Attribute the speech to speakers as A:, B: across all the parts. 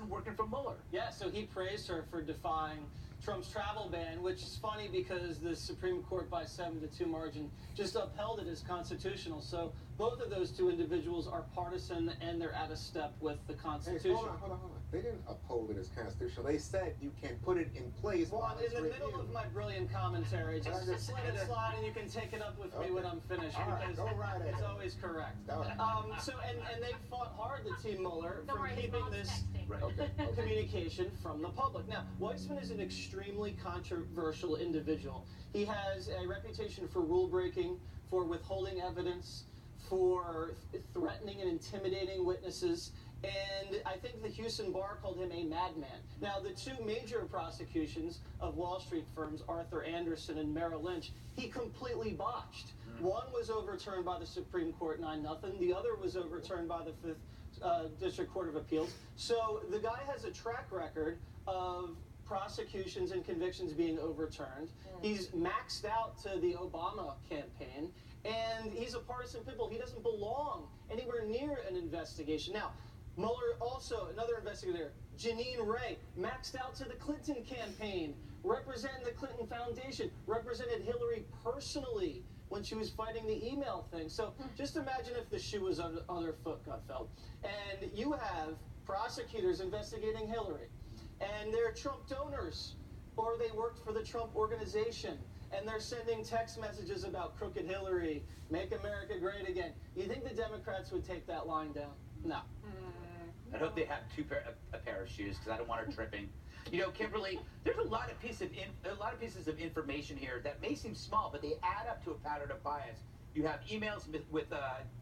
A: working for Mueller.
B: Yeah, so he praised her for defying Trump's travel ban, which is funny because the Supreme Court by 7-2 margin just upheld it as constitutional. So both of those two individuals are partisan and they're out of step with the Constitution.
C: Hey, hold on. They didn't uphold it as constitutional. They said you can put it in place.
B: Well, in the middle of my brilliant commentary, just let it slide and you can take it up with me when I'm finished.
C: All right,
B: because
C: go right ahead.
B: it's always correct.
C: Right.
B: And they fought hard, the team Mueller,
D: Don't
B: from
D: worry,
B: keeping
D: mom's
B: this
D: texting.
C: Right. Okay.
B: communication from the public. Now, Weissman is an extremely controversial individual. He has a reputation for rule breaking, for withholding evidence, for threatening and intimidating witnesses. And I think the Houston bar called him a madman. Now, the two major prosecutions of Wall Street firms, Arthur Andersen and Merrill Lynch, he completely botched. One was overturned by the Supreme Court 9-0. The other was overturned by the Fifth District Court of Appeals. So the guy has a track record of prosecutions and convictions being overturned. He's maxed out to the Obama campaign, and he's a partisan pitbull. He doesn't belong anywhere near an investigation. Now, Mueller also, another investigator, Jeanine Ray, maxed out to the Clinton campaign, representing the Clinton Foundation, represented Hillary personally when she was fighting the email thing. So just imagine if the shoe was on her foot, Gutfeld. And you have prosecutors investigating Hillary, and they're Trump donors, or they worked for the Trump organization, and they're sending text messages about crooked Hillary, make America great again. You think the Democrats would take that line down? No.
A: I hope they have a pair of shoes because I don't want her tripping. You know, Kimberly, there's a lot of pieces of information here that may seem small, but they add up to a pattern of bias. You have emails with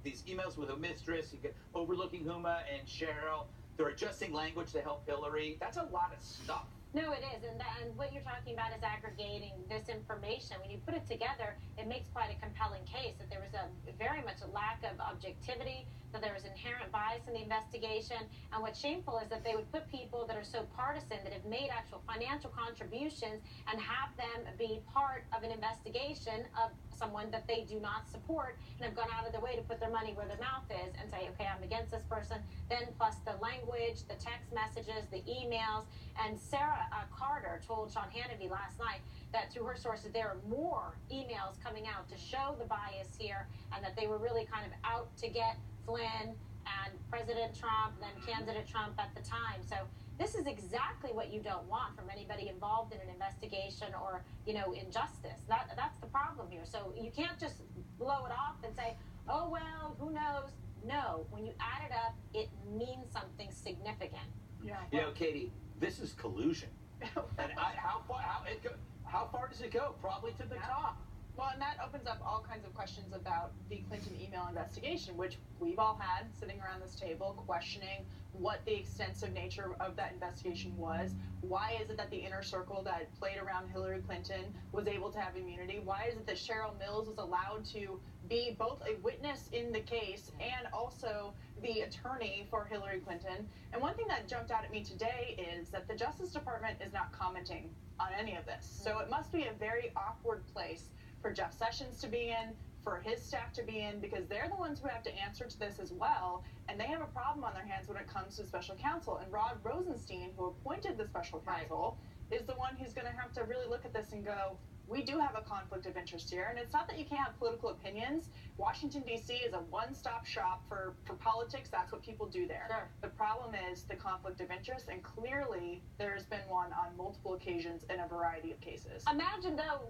A: these emails with a mistress. You get overlooking Huma and Cheryl. They're adjusting language to help Hillary. That's a lot of stuff.
D: No, it is, and what you're talking about is aggregating this information. When you put it together, it makes quite a compelling case that there was very much a lack of objectivity, that there was inherent bias in the investigation, and what's shameful is that they would put people that are so partisan, that have made actual financial contributions, and have them be part of an investigation of someone that they do not support, and have gone out of their way to put their money where their mouth is and say, okay, I'm against this person, then plus the language, the text messages, the emails. And Sarah Carter told Sean Hannity last night that through her sources there are more emails coming out to show the bias here, and that they were really kind of out to get Flynn and President Trump, then candidate Trump at the time. So this is exactly what you don't want from anybody involved in an investigation or, injustice. That's the problem here. So you can't just blow it off and say, oh, well, who knows? No, when you add it up, it means something significant.
E: Yeah.
A: You know, Katie, this is collusion. And how far does it go? Probably to the top.
E: Well, and that opens up all kinds of questions about the Clinton email investigation, which we've all had sitting around this table questioning what the extensive nature of that investigation was. Why is it that the inner circle that played around Hillary Clinton was able to have immunity? Why is it that Cheryl Mills was allowed to be both a witness in the case and also the attorney for Hillary Clinton? And one thing that jumped out at me today is that the Justice Department is not commenting on any of this. So it must be a very awkward place for Jeff Sessions to be in, for his staff to be in, because they're the ones who have to answer to this as well, and they have a problem on their hands when it comes to special counsel. And Rod Rosenstein, who appointed the special counsel, is the one who's going to have to really look at this and go, we do have a conflict of interest here. And it's not that you can't have political opinions. Washington, D.C. is a one-stop shop for politics. That's what people do there.
D: Sure.
E: The problem is the conflict of interest, and clearly there's been one on multiple occasions in a variety of cases.
D: Imagine, though,